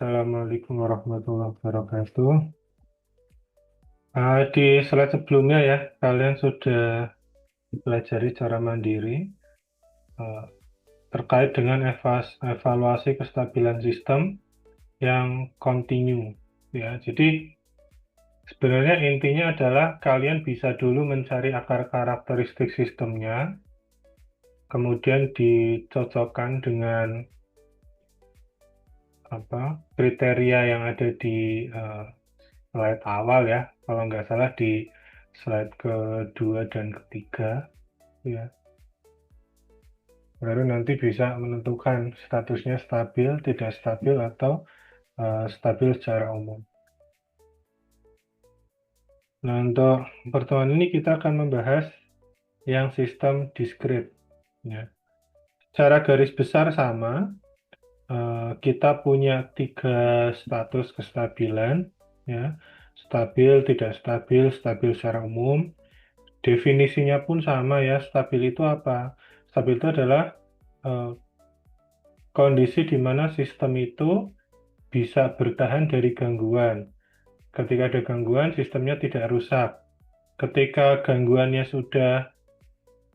Assalamualaikum warahmatullahi wabarakatuh. Di slide sebelumnya ya, kalian sudah pelajari cara mandiri eh, terkait dengan evaluasi kestabilan sistem yang kontinu. Ya, jadi sebenarnya intinya adalah kalian bisa dulu mencari akar karakteristik sistemnya, kemudian dicocokkan dengan kriteria yang ada di eh, slide awal ya, kalau nggak salah di slide kedua dan ketiga ya. Baru nanti bisa menentukan statusnya stabil, tidak stabil, atau stabil secara umum. Nah, untuk pertemuan ini kita akan membahas yang sistem diskrit ya. Secara garis besar sama, kita punya tiga status kestabilan ya. Stabil, tidak stabil, stabil secara umum. Definisinya pun sama ya, stabil itu apa? Stabil itu adalah eh, kondisi di mana sistem itu bisa bertahan dari gangguan. Ketika ada gangguan, sistemnya tidak rusak. Ketika gangguannya sudah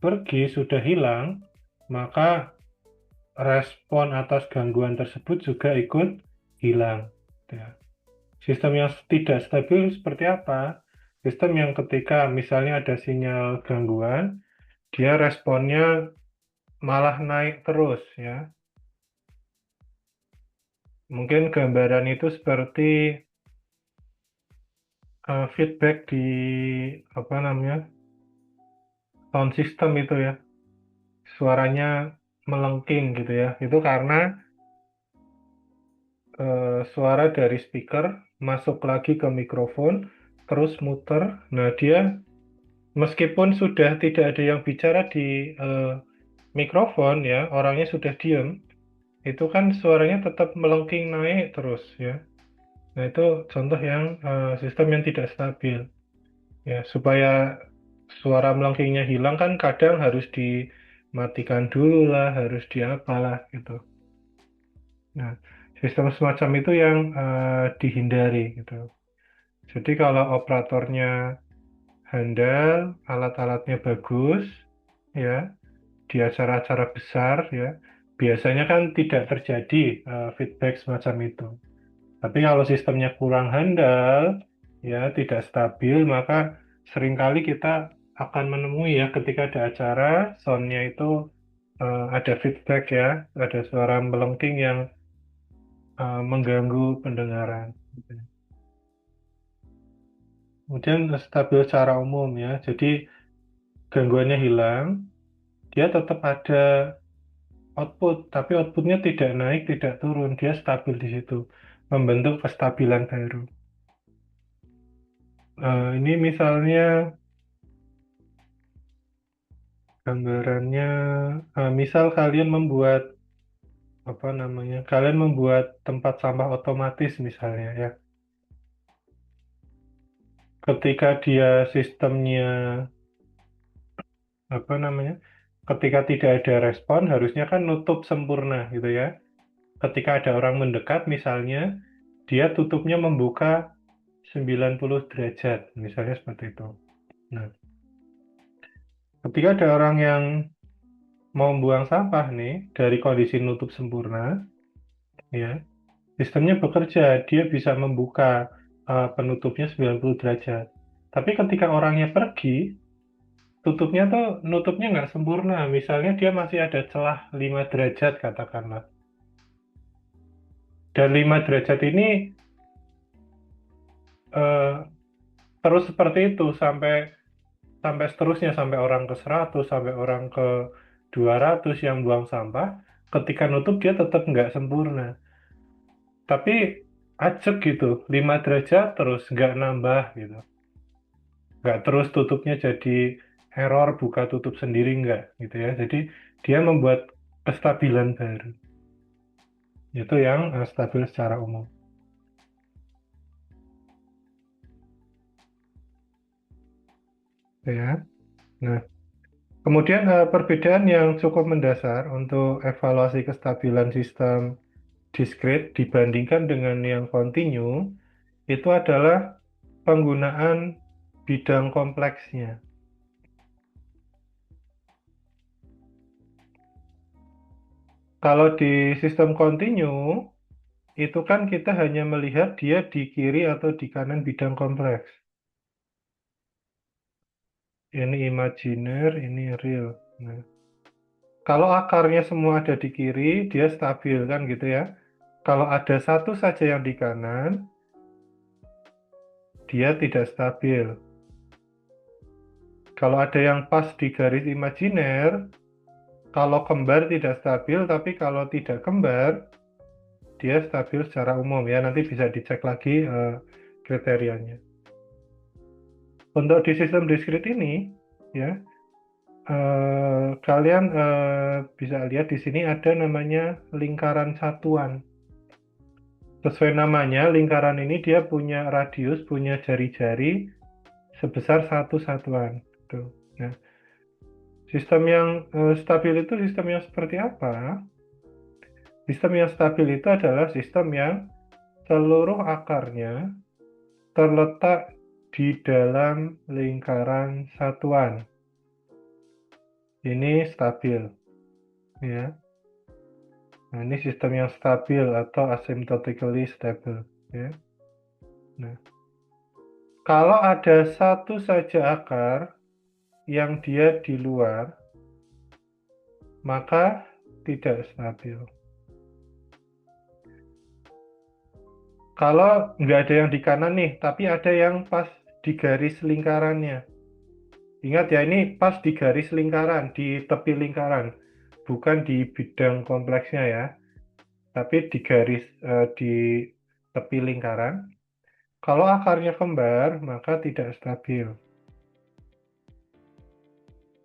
pergi, sudah hilang, maka respon atas gangguan tersebut juga ikut hilang. Ya. Sistem yang tidak stabil seperti apa? Sistem yang ketika misalnya ada sinyal gangguan, dia responnya malah naik terus ya. Mungkin gambaran itu seperti feedback di apa namanya sound system itu ya, suaranya melengking gitu ya. Itu karena suara dari speaker masuk lagi ke mikrofon, terus muter. Nah, dia meskipun sudah tidak ada yang bicara di mikrofon ya, orangnya sudah diam, itu kan suaranya tetap melengking naik terus ya. Nah, itu contoh yang sistem yang tidak stabil. Ya, supaya suara melengkingnya hilang kan kadang harus dimatikan dulu lah, harus diapalah gitu. Nah, sistem semacam itu yang dihindari gitu. Jadi kalau operatornya handal, alat-alatnya bagus, ya, di acara-acara besar, ya, biasanya kan tidak terjadi feedback semacam itu. Tapi kalau sistemnya kurang handal, ya, tidak stabil, maka seringkali kita akan menemui ya ketika ada acara, soundnya itu ada feedback ya, ada suara melengking yang mengganggu pendengaran. Kemudian stabil secara umum ya, jadi gangguannya hilang, dia tetap ada output, tapi outputnya tidak naik, tidak turun, dia stabil di situ, membentuk kestabilan baru. Ini misalnya gambarannya, misal kalian membuat apa namanya, kalian membuat tempat sampah otomatis misalnya ya, ketika dia sistemnya apa namanya, ketika tidak ada respon, harusnya kan nutup sempurna gitu ya. Ketika ada orang mendekat misalnya, dia tutupnya membuka 90 derajat, misalnya seperti itu. Nah, ketika ada orang yang mau buang sampah nih, dari kondisi nutup sempurna, ya, sistemnya bekerja, dia bisa membuka penutupnya 90 derajat. Tapi ketika orangnya pergi, tutupnya tuh nutupnya nggak sempurna. Misalnya dia masih ada celah 5 derajat katakanlah. Dan 5 derajat ini eh, terus seperti itu sampai sampai seterusnya, sampai orang ke 100, sampai orang ke 200 yang buang sampah, ketika nutup dia tetap nggak sempurna. Tapi acek gitu, 5 derajat terus nggak nambah gitu. Nggak terus tutupnya jadi error, buka tutup sendiri nggak gitu ya. Jadi dia membuat kestabilan baru. Itu yang stabil secara umum. Gitu ya. Nah, kemudian perbedaan yang cukup mendasar untuk evaluasi kestabilan sistem discrete dibandingkan dengan yang continue itu adalah penggunaan bidang kompleksnya. Kalau di sistem continue, itu kan kita hanya melihat dia di kiri atau di kanan bidang kompleks. Ini imajiner, ini real. Nah, kalau akarnya semua ada di kiri, dia stabil kan gitu ya. Kalau ada satu saja yang di kanan, dia tidak stabil. Kalau ada yang pas di garis imajiner, kalau kembar tidak stabil, tapi kalau tidak kembar, dia stabil secara umum ya. Nanti bisa dicek lagi kriterianya. Untuk di sistem discrete ini, ya, kalian bisa lihat di sini ada namanya lingkaran satuan. Sesuai namanya, lingkaran ini dia punya radius, punya jari-jari sebesar satu satuan. Tuh. Nah, sistem yang stabil itu sistem yang seperti apa? Sistem yang stabil itu adalah sistem yang seluruh akarnya terletak di dalam lingkaran satuan. Ini stabil, ya. Nah, ini sistem yang stabil atau asymptotically stable, ya. Nah, kalau ada satu saja akar yang dia di luar, maka tidak stabil. Kalau nggak ada yang di kanan nih, tapi ada yang pas di garis lingkarannya. Ingat ya, ini pas di garis lingkaran, di tepi lingkaran. Bukan di bidang kompleksnya ya, tapi di garis, di tepi lingkaran. Kalau akarnya kembar, maka tidak stabil.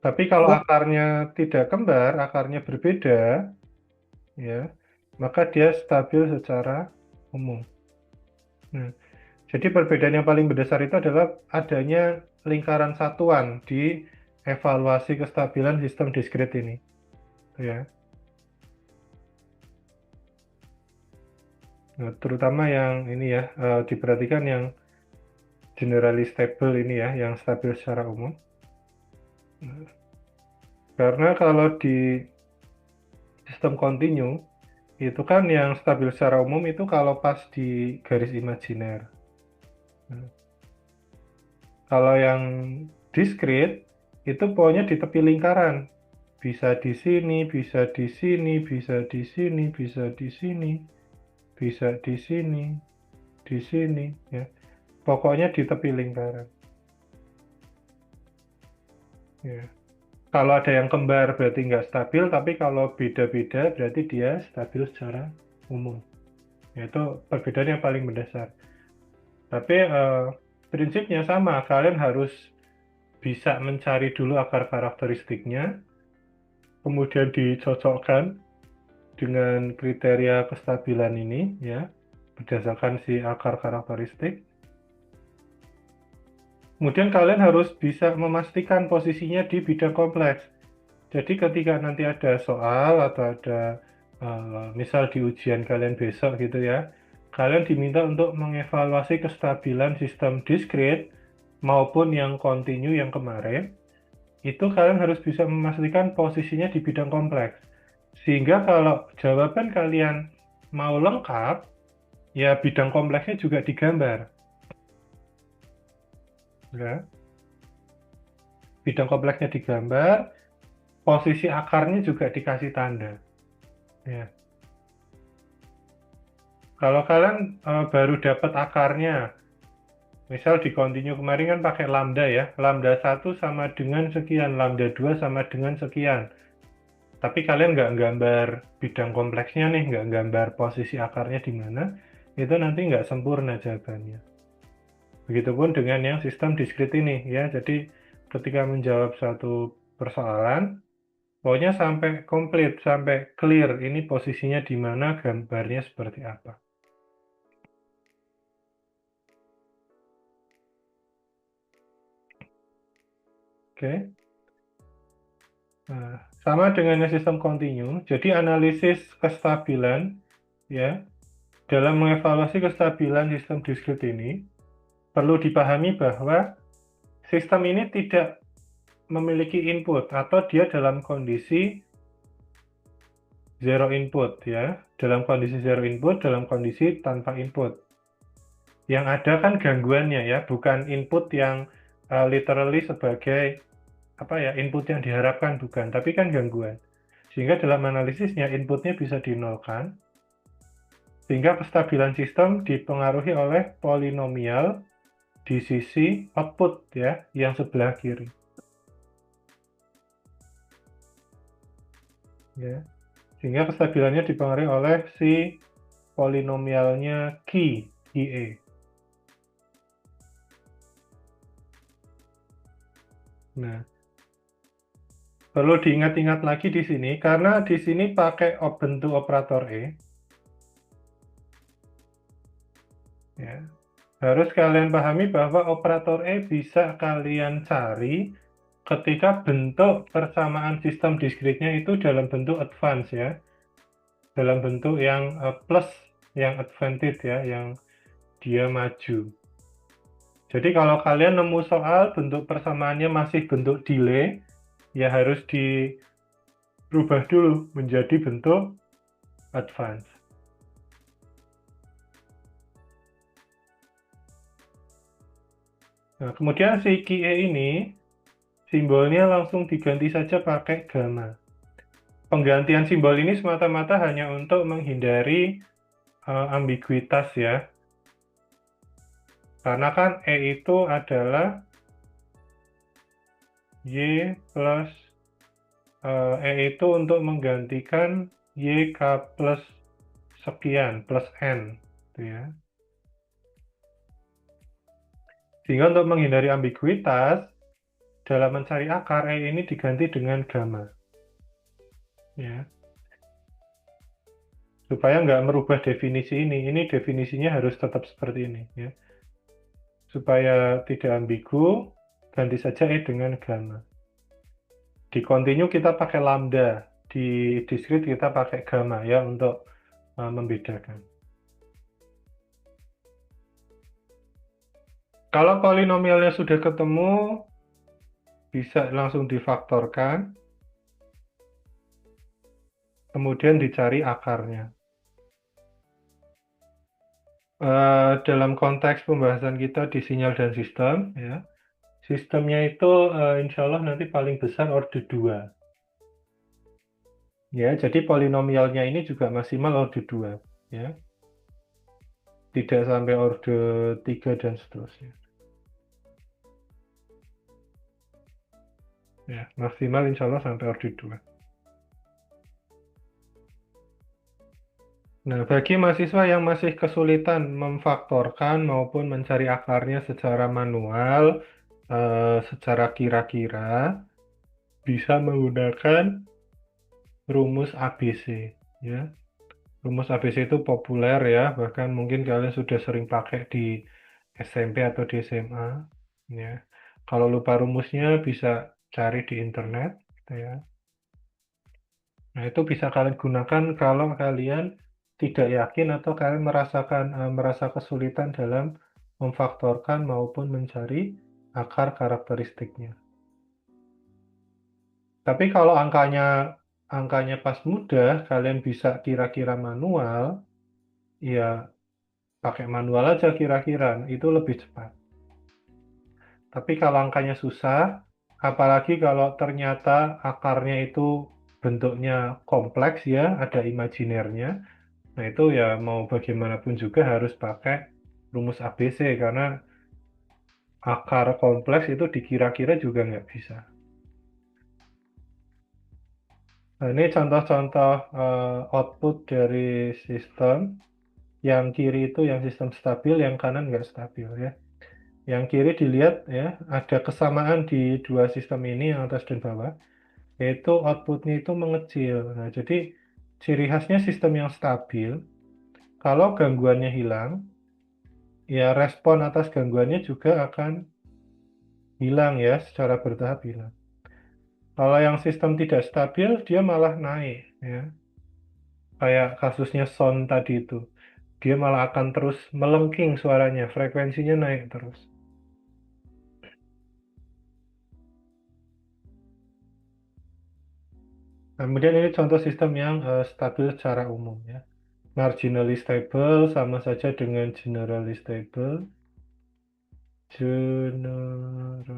Tapi kalau akarnya tidak kembar, akarnya berbeda, ya, maka dia stabil secara umum. Nah, jadi perbedaan yang paling mendasar itu adalah adanya lingkaran satuan di evaluasi kestabilan sistem discrete ini, ya. Nah, terutama yang ini ya, diperhatikan yang generally stable ini ya, yang stabil secara umum. Nah, karena kalau di sistem continue, itu kan yang stabil secara umum itu kalau pas di garis imajiner. Nah, kalau yang discrete, itu pokoknya di tepi lingkaran. Bisa di sini, bisa di sini, bisa di sini, bisa di sini, bisa di sini, di sini, ya. Pokoknya di tepi lingkaran. Ya. Kalau ada yang kembar berarti nggak stabil, tapi kalau beda-beda berarti dia stabil secara umum. Itu perbedaan yang paling mendasar. Tapi prinsipnya sama, kalian harus bisa mencari dulu akar karakteristiknya, kemudian dicocokkan dengan kriteria kestabilan ini, ya, berdasarkan si akar karakteristik. Kemudian kalian harus bisa memastikan posisinya di bidang kompleks. Jadi ketika nanti ada soal atau ada misal di ujian kalian besok gitu ya, kalian diminta untuk mengevaluasi kestabilan sistem discrete maupun yang continue yang kemarin, itu kalian harus bisa memastikan posisinya di bidang kompleks. Sehingga kalau jawaban kalian mau lengkap, ya bidang kompleksnya juga digambar. Ya. Bidang kompleksnya digambar, posisi akarnya juga dikasih tanda. Ya. Kalau kalian baru dapat akarnya, misal di continue kemarin kan pakai lambda ya, lambda 1 sama dengan sekian, lambda 2 sama dengan sekian. Tapi kalian nggak gambar bidang kompleksnya nih, nggak gambar posisi akarnya di mana, itu nanti nggak sempurna jawabannya. Begitupun dengan yang sistem discrete ini ya, jadi ketika menjawab satu persoalan, pokoknya sampai komplit, sampai clear ini posisinya di mana, gambarnya seperti apa. Oke. Nah, sama dengan sistem continue, jadi analisis kestabilan ya. Dalam mengevaluasi kestabilan sistem diskrit ini, perlu dipahami bahwa sistem ini tidak memiliki input atau dia dalam kondisi zero input ya. Dalam kondisi zero input, dalam kondisi tanpa input. Yang ada kan gangguannya ya, bukan input yang literally sebagai apa ya, input yang diharapkan bukan, tapi kan gangguan. Sehingga dalam analisisnya inputnya bisa dinolkan, sehingga kestabilan sistem dipengaruhi oleh polinomial di sisi output ya, yang sebelah kiri. Ya. Sehingga kestabilannya dipengaruhi oleh si polinomialnya QE. Nah, perlu diingat-ingat lagi di sini, karena di sini pakai bentuk operator E. Ya. Harus kalian pahami bahwa operator E bisa kalian cari ketika bentuk persamaan sistem diskritnya itu dalam bentuk advance ya. Dalam bentuk yang plus, yang advantage ya, yang dia maju. Jadi kalau kalian nemu soal bentuk persamaannya masih bentuk delay, ya harus dirubah dulu menjadi bentuk advance. Nah, kemudian si QE ini, simbolnya langsung diganti saja pakai gamma. Penggantian simbol ini semata-mata hanya untuk menghindari ambiguitas ya. Karena kan E itu adalah Y plus E itu untuk menggantikan YK plus sekian, plus N. Gitu ya. Sehingga untuk menghindari ambiguitas, dalam mencari akar, E ini diganti dengan gamma. Ya. Supaya nggak merubah definisi ini. Ini definisinya harus tetap seperti ini. Ya. Supaya tidak ambigu, ganti saja E dengan gamma. Di continue kita pakai lambda, di discrete kita pakai gamma ya untuk membedakan. Kalau polinomialnya sudah ketemu, bisa langsung difaktorkan, kemudian dicari akarnya. Dalam konteks pembahasan kita di sinyal dan sistem, ya, sistemnya itu insya Allah nanti paling besar order 2. Ya, jadi polinomialnya ini juga maksimal order 2. Ya. Tidak sampai order 3 dan seterusnya. Ya, maksimal insya Allah sampai order 2. Nah, bagi mahasiswa yang masih kesulitan memfaktorkan maupun mencari akarnya secara manual, secara kira-kira, bisa menggunakan rumus ABC. Ya. Rumus ABC itu populer ya, bahkan mungkin kalian sudah sering pakai di SMP atau di SMA. Ya. Kalau lupa rumusnya bisa cari di internet. Gitu ya. Nah, itu bisa kalian gunakan kalau kalian tidak yakin atau kalian merasa kesulitan dalam memfaktorkan maupun mencari akar karakteristiknya. Tapi kalau angkanya pas mudah, kalian bisa kira-kira manual, ya pakai manual aja kira-kira, itu lebih cepat. Tapi kalau angkanya susah, apalagi kalau ternyata akarnya itu bentuknya kompleks ya, ada imajinernya, nah itu ya mau bagaimanapun juga harus pakai rumus ABC karena akar kompleks itu dikira-kira juga nggak bisa. Nah ini contoh-contoh output dari sistem. Yang kiri itu yang sistem stabil, yang kanan nggak stabil ya. Yang kiri dilihat ya, ada kesamaan di dua sistem ini yang atas dan bawah, yaitu outputnya itu mengecil. Nah jadi ciri khasnya sistem yang stabil, kalau gangguannya hilang, ya respon atas gangguannya juga akan hilang ya, secara bertahap hilang. Kalau yang sistem tidak stabil, dia malah naik ya. kayak kasusnya sound tadi itu. Dia malah akan terus melengking suaranya, frekuensinya naik terus. Kemudian ini contoh sistem yang stabil secara umum ya. Marginally stable sama saja dengan generally stable. Generally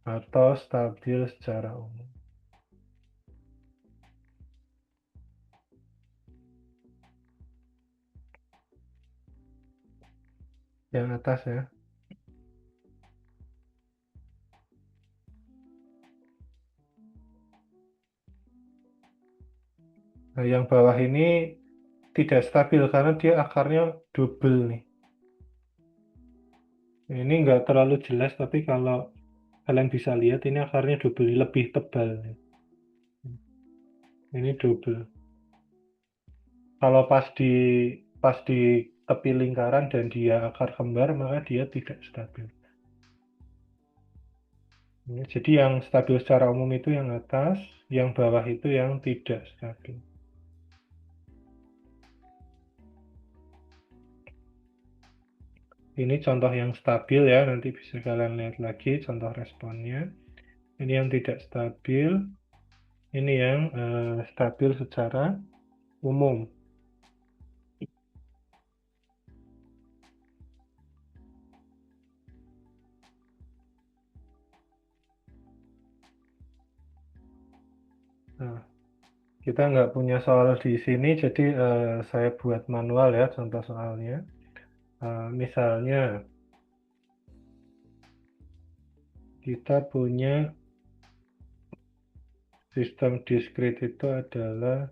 atau stabil secara umum. Yang atas ya. Nah, yang bawah ini tidak stabil karena dia akarnya double nih. Ini nggak terlalu jelas, tapi kalau kalian bisa lihat ini akarnya double, lebih tebal nih. Ini double. Kalau pas di tepi lingkaran dan dia akar kembar, maka dia tidak stabil. Jadi yang stabil secara umum itu yang atas, yang bawah itu yang tidak stabil. Ini contoh yang stabil ya, nanti bisa kalian lihat lagi contoh responnya. Ini yang tidak stabil, ini yang stabil secara umum. Nah, kita nggak punya soal di sini, jadi saya buat manual ya contoh soalnya. Misalnya, kita punya sistem diskrit itu adalah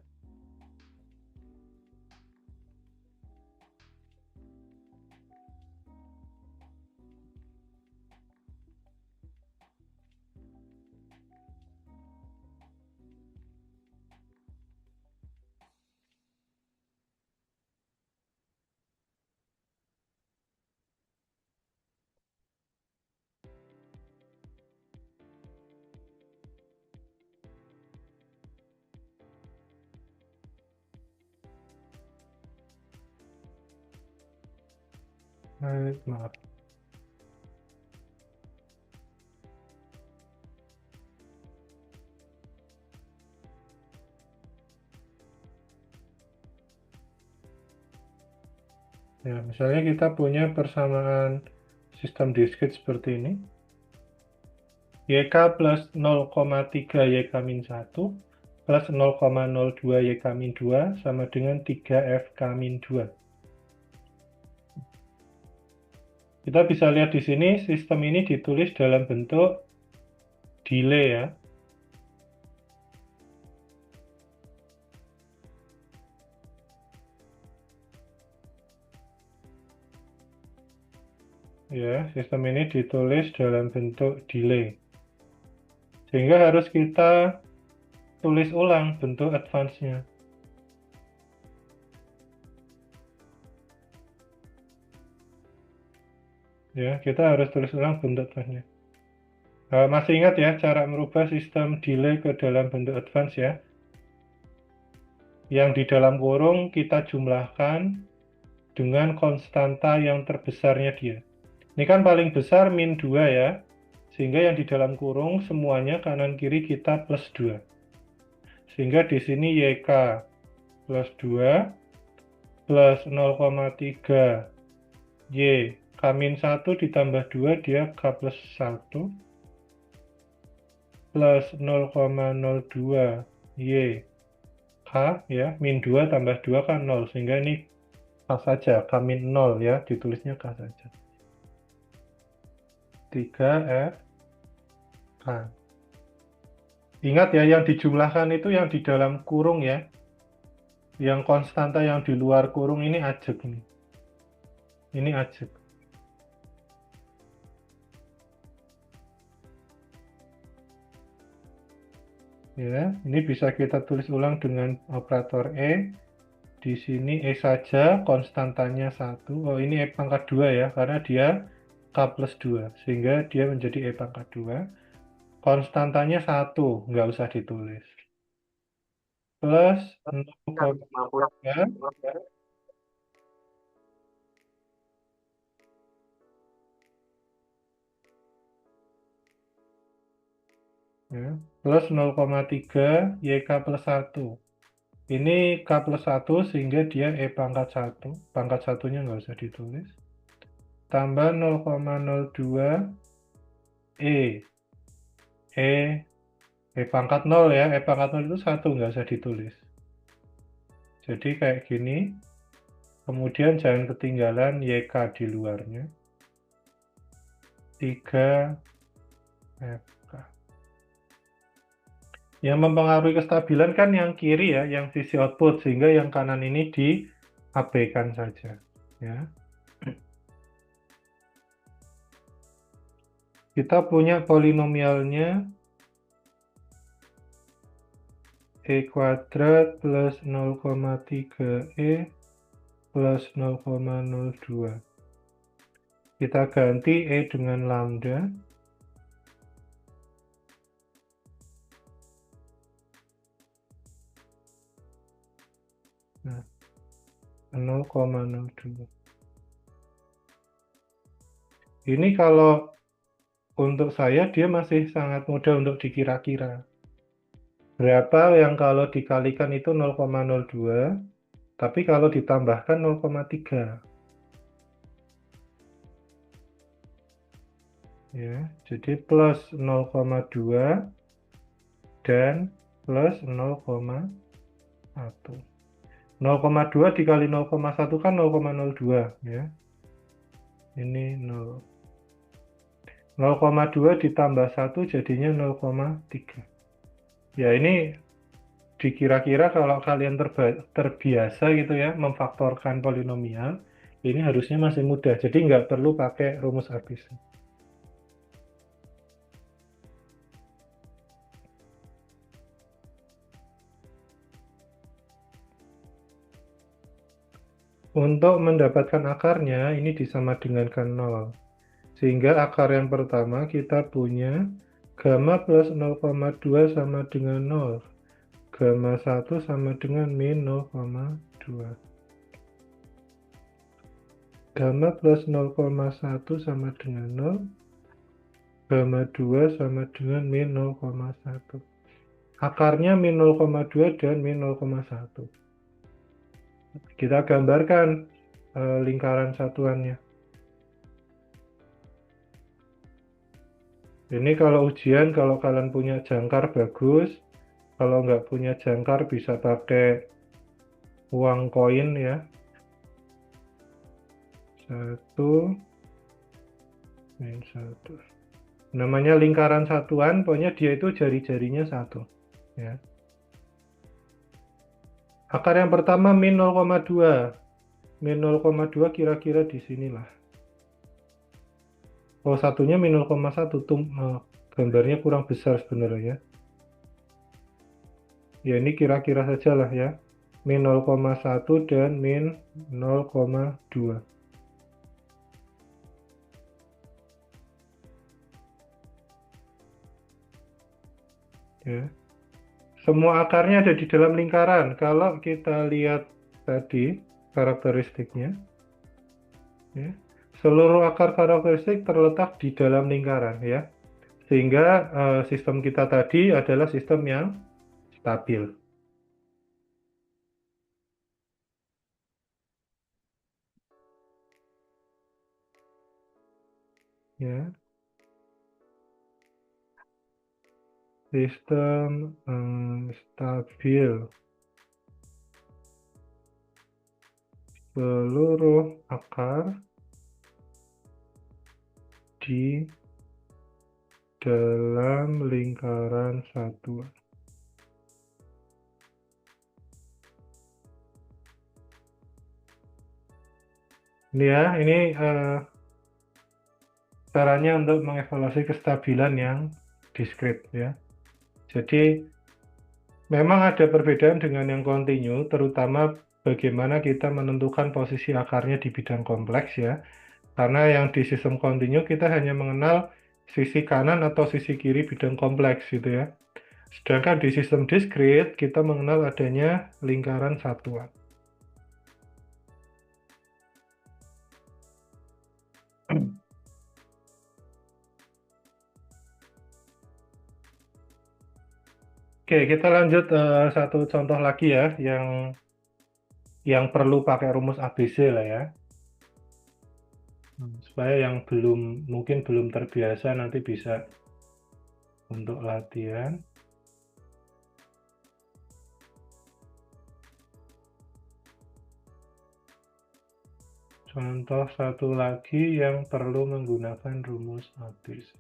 maaf. Ya, misalnya kita punya persamaan sistem diskrit seperti ini. YK plus 0,3 YK min 1 plus 0,02 YK min 2 sama dengan 3 FK min 2. Kita bisa lihat di sini sistem ini ditulis dalam bentuk delay ya. Ya, sistem ini ditulis dalam bentuk delay. Sehingga harus kita tulis ulang bentuk advance-nya. Ya, kita harus tulis ulang bentuk advance-nya. Masih ingat ya cara merubah sistem delay ke dalam bentuk advance ya? Yang di dalam kurung kita jumlahkan dengan konstanta yang terbesarnya dia. Ini kan paling besar min 2 ya. Sehingga yang di dalam kurung semuanya kanan kiri kita plus 2. Sehingga di sini YK plus 2 plus 0,3 Y K-1 ditambah 2 dia K plus 1 plus 0,02 Y K ya, min 2 tambah 2 kan 0, sehingga ini K saja, K min 0 ya, ditulisnya K saja. 3 F K. Ingat ya, yang dijumlahkan itu yang di dalam kurung ya. Yang konstanta yang di luar kurung ini ajek nih. Ini ajek. Ya, ini bisa kita tulis ulang dengan operator E. Di sini E saja, konstantanya 1. Oh, ini E pangkat 2 ya, karena dia K plus 2. Sehingga dia menjadi E pangkat 2. Konstantanya 1, nggak usah ditulis. plus 0,3 ya, plus 0,3 YK plus 1. Ini K plus 1 sehingga dia E pangkat 1. Pangkat satunya nggak usah ditulis. Tambah 0,02 E. E pangkat 0 ya. E pangkat 0 itu 1, nggak usah ditulis. Jadi kayak gini. Kemudian jangan ketinggalan YK di luarnya. 3 FK. Yang mempengaruhi kestabilan kan yang kiri ya, yang sisi output, sehingga yang kanan ini diabaikan saja. Ya. Kita punya polinomialnya E kuadrat plus 0,3 E plus 0,02. Kita ganti E dengan lambda. Nah, 0,02. Ini kalau untuk saya dia masih sangat mudah untuk dikira-kira. Berapa yang kalau dikalikan itu 0,02, tapi kalau ditambahkan 0,3. Ya, jadi plus 0,2 dan plus 0,1. 0,2 dikali 0,1 kan 0,02 ya. Ini 0. 0,2 ditambah 1 jadinya 0,3. Ya ini dikira-kira kalau kalian terbiasa gitu ya memfaktorkan polinomial, ini harusnya masih mudah. Jadi nggak perlu pakai rumus ABC. Untuk mendapatkan akarnya, ini disama dengankan 0. Sehingga akar yang pertama kita punya gamma plus 0,2 sama dengan 0. Gamma 1 sama dengan min 0,2. Gamma plus 0,1 sama dengan 0. Gamma 2 sama dengan min 0,1. Akarnya min 0,2 dan min 0,1. Kita gambarkan lingkaran satuannya. Ini kalau ujian, kalau kalian punya jangkar bagus. Kalau nggak punya jangkar bisa pakai uang koin ya. 1 min 1. Namanya lingkaran satuan, pokoknya dia itu jari-jarinya 1. Ya. Akar yang pertama min 0,2. Min 0,2 kira-kira di sinilah. Oh, satunya min 0,1. Gambarnya kurang besar sebenarnya ya. Ya ini kira-kira saja lah ya. Min 0,1 dan min 0,2. Ya. Semua akarnya ada di dalam lingkaran. Kalau kita lihat tadi karakteristiknya, ya, seluruh akar karakteristik terletak di dalam lingkaran ya. Sehingga sistem kita tadi adalah sistem yang stabil. Ya. Sistem stabil. Seluruh akar di dalam lingkaran satuan. Ini ya, ini caranya untuk mengevaluasi kestabilan yang diskrit ya. Jadi memang ada perbedaan dengan yang kontinu, terutama bagaimana kita menentukan posisi akarnya di bidang kompleks ya. Karena yang di sistem kontinu kita hanya mengenal sisi kanan atau sisi kiri bidang kompleks gitu ya. Sedangkan di sistem diskrit, kita mengenal adanya lingkaran satuan. Oke, kita lanjut satu contoh lagi ya, yang perlu pakai rumus ABC lah ya. Supaya yang mungkin belum terbiasa nanti bisa untuk latihan. Contoh satu lagi yang perlu menggunakan rumus ABC.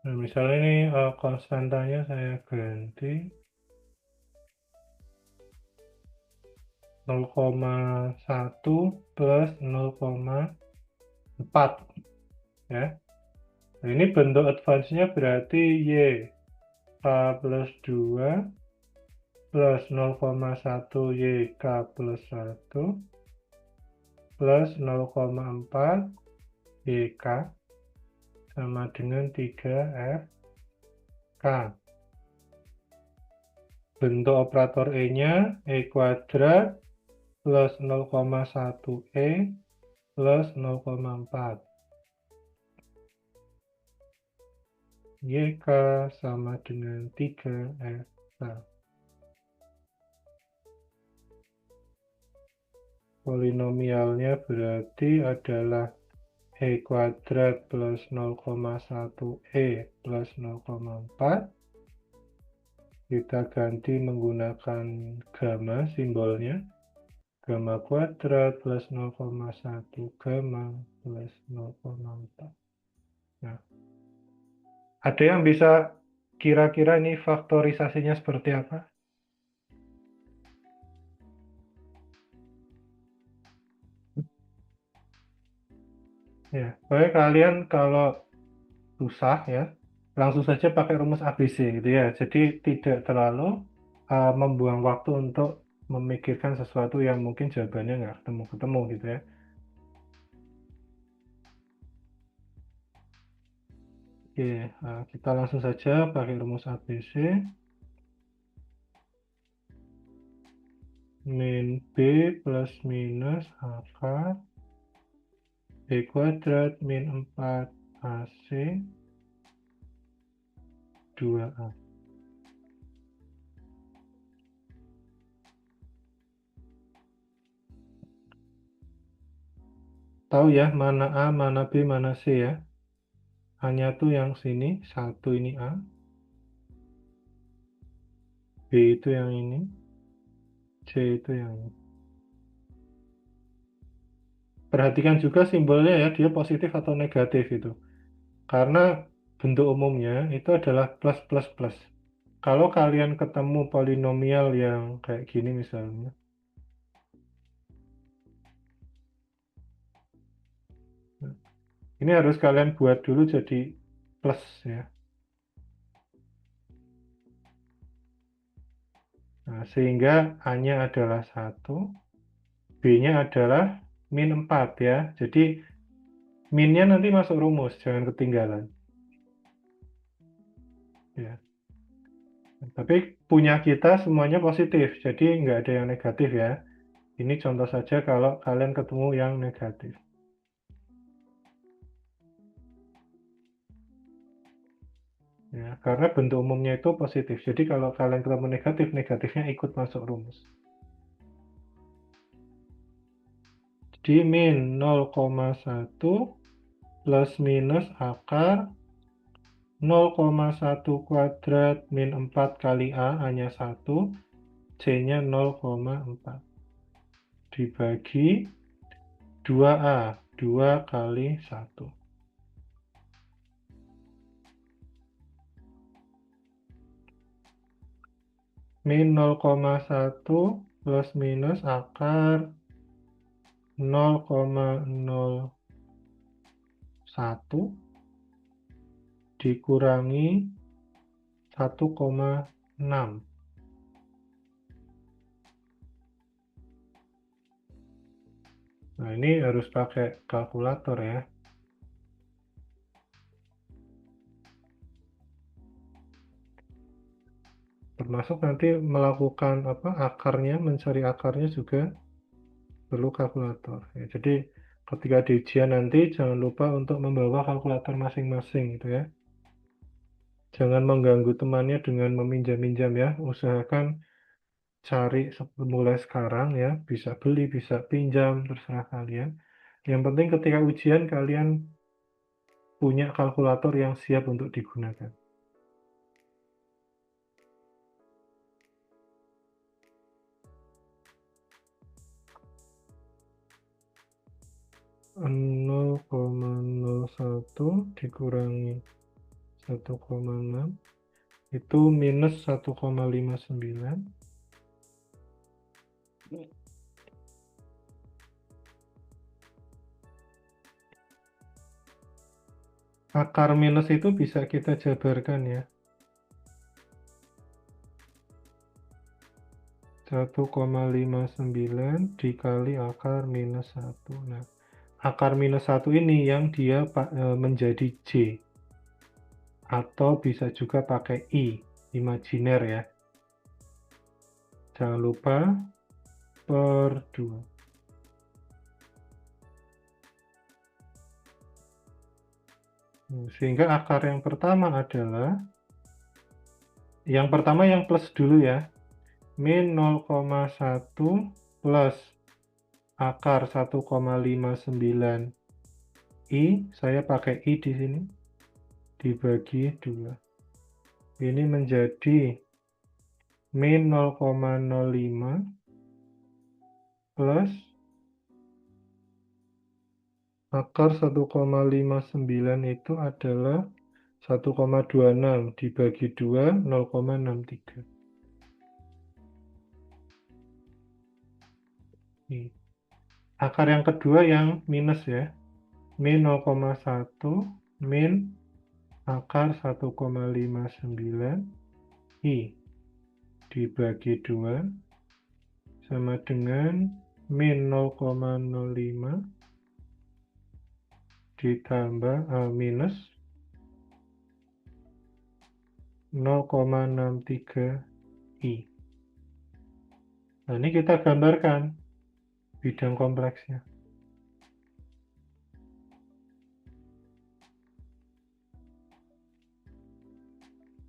Nah, misalnya ini konstantanya saya ganti 0,1 plus 0,4 ya. Nah, ini bentuk advance-nya berarti Y K plus 2 plus 0,1 YK plus 1 plus 0,4 YK sama dengan 3FK. Bentuk operator E-nya E kuadrat plus 0,1 E plus 0,4. YK sama dengan 3FK. Polinomialnya berarti adalah E kuadrat plus 0,1 E plus 0,4. Kita ganti menggunakan gamma simbolnya. Gamma kuadrat plus 0,1 gamma plus 0,4. Nah, ada yang bisa kira-kira ini faktorisasinya seperti apa? Ya, baik kalian kalau susah ya, langsung saja pakai rumus ABC gitu ya. Jadi tidak terlalu membuang waktu untuk memikirkan sesuatu yang mungkin jawabannya nggak ketemu-ketemu gitu ya. Oke, kita langsung saja pakai rumus ABC. Min B plus minus akar B kuadrat min 4 AC 2A. Tahu ya, mana A, mana B, mana C ya. A-nya tuh yang sini, 1 ini A. B itu yang ini. C itu yang ini. Perhatikan juga simbolnya ya, dia positif atau negatif itu. Karena bentuk umumnya itu adalah plus plus plus. Kalau kalian ketemu polinomial yang kayak gini misalnya, ini harus kalian buat dulu jadi plus ya. Nah, sehingga A-nya adalah 1, B-nya adalah min 4 ya. Jadi minnya nanti masuk rumus, jangan ketinggalan. Ya. Tapi punya kita semuanya positif, jadi nggak ada yang negatif ya. Ini contoh saja kalau kalian ketemu yang negatif. Ya, karena bentuk umumnya itu positif. Jadi kalau kalian ketemu negatif, negatifnya ikut masuk rumus. Jadi min 0,1 plus minus akar 0,1 kuadrat min 4 kali A, hanya 1, C-nya 0,4. Dibagi 2A, 2 kali 1. Min 0,1 plus minus akar 0,01 dikurangi 1,6. Nah, ini harus pakai kalkulator ya. Termasuk nanti melakukan akarnya, mencari akarnya juga perlu kalkulator. Ya, jadi ketika di ujian nanti jangan lupa untuk membawa kalkulator masing-masing gitu ya. Jangan mengganggu temannya dengan meminjam-minjam ya. Usahakan cari mulai sekarang ya. Bisa beli, bisa pinjam, terserah kalian. Yang penting ketika ujian kalian punya kalkulator yang siap untuk digunakan. Nol koma nol satu dikurangi 1,6 itu minus 1,59. Akar minus itu bisa kita jabarkan ya. 1,59 dikali akar minus 1. Nah, akar minus 1 ini yang dia menjadi J. Atau bisa juga pakai I, imajiner ya. Jangan lupa per 2. Sehingga akar yang pertama adalah, yang pertama yang plus dulu ya. Min 0,1 plus akar 1,59 I, saya pakai I di sini, dibagi 2. Ini menjadi min 0,05 plus akar 1,59 itu adalah 1,26 dibagi 2, 0,63. Akar yang kedua yang minus ya. Min 0,1 min akar 1,59 I dibagi 2 sama dengan min 0,05 ditambah minus 0,63 I. Nah, ini kita gambarkan bidang kompleksnya.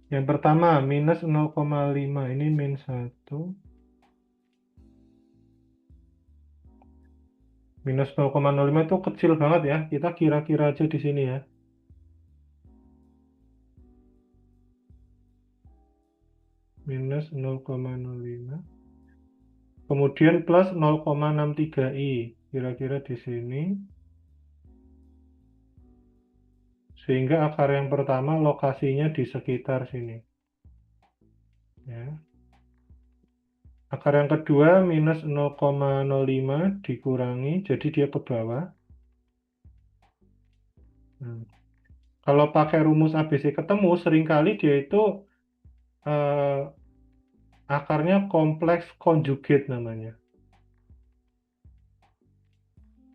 Yang pertama, minus 0,5. Ini min 1. Minus 0,05 itu kecil banget ya. Kita kira-kira aja di sini ya. Minus 0,05. Kemudian plus 0,63i. Kira-kira di sini. Sehingga akar yang pertama lokasinya di sekitar sini. Ya. Akar yang kedua minus 0,05 dikurangi, jadi dia ke bawah. Kalau pakai rumus ABC ketemu, seringkali dia itu akarnya kompleks konjugat namanya.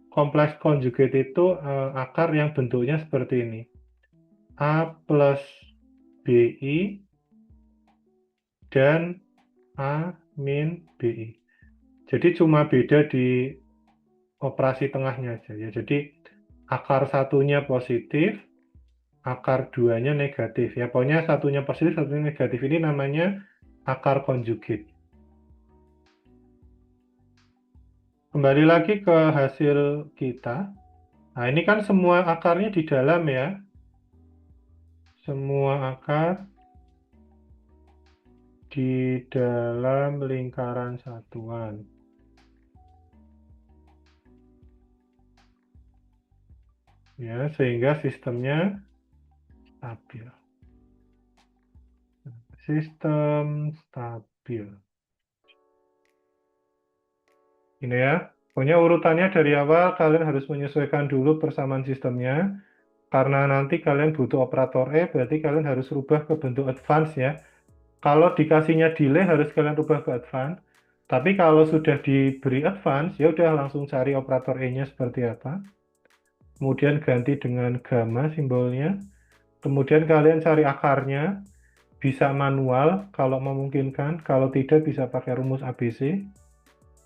Kompleks konjugat itu akar yang bentuknya seperti ini. A plus BI dan A min BI. Jadi cuma beda di operasi tengahnya aja ya. Jadi akar satunya positif, akar duanya negatif. Ya pokoknya satunya positif, satunya negatif. Ini namanya akar konjugat. Kembali lagi ke hasil kita. Nah, ini kan semua akarnya di dalam ya. semua akar di dalam lingkaran satuan. Ya, sehingga sistemnya stabil. Sistem stabil. Ini ya. Pokoknya urutannya dari awal kalian harus menyesuaikan dulu persamaan sistemnya. Karena nanti kalian butuh operator E, berarti kalian harus rubah ke bentuk advance ya. Kalau dikasihnya delay harus kalian rubah ke advance. Tapi kalau sudah diberi advance, ya udah langsung cari operator E-nya seperti apa. Kemudian ganti dengan gamma simbolnya. Kemudian kalian cari akarnya, bisa manual kalau memungkinkan, kalau tidak bisa pakai rumus ABC.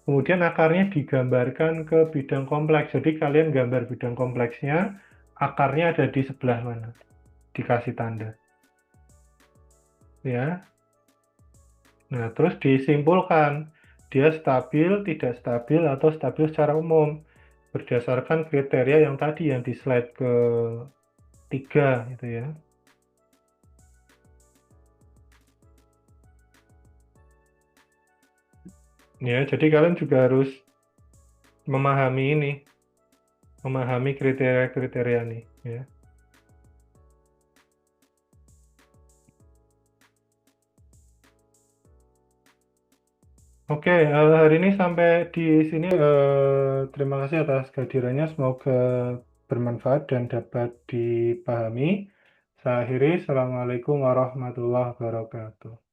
Kemudian akarnya digambarkan ke bidang kompleks. Jadi kalian gambar bidang kompleksnya, akarnya ada di sebelah mana. Dikasih tanda. Ya. Nah, terus disimpulkan dia stabil, tidak stabil, atau stabil secara umum berdasarkan kriteria yang tadi yang di slide ke-3 itu ya. Ya, jadi kalian juga harus memahami ini, memahami kriteria-kriteria nih ya. Oke, hari ini sampai di sini. Terima kasih atas kehadirannya. Semoga bermanfaat dan dapat dipahami. Saya akhiri. Assalamualaikum warahmatullahi wabarakatuh.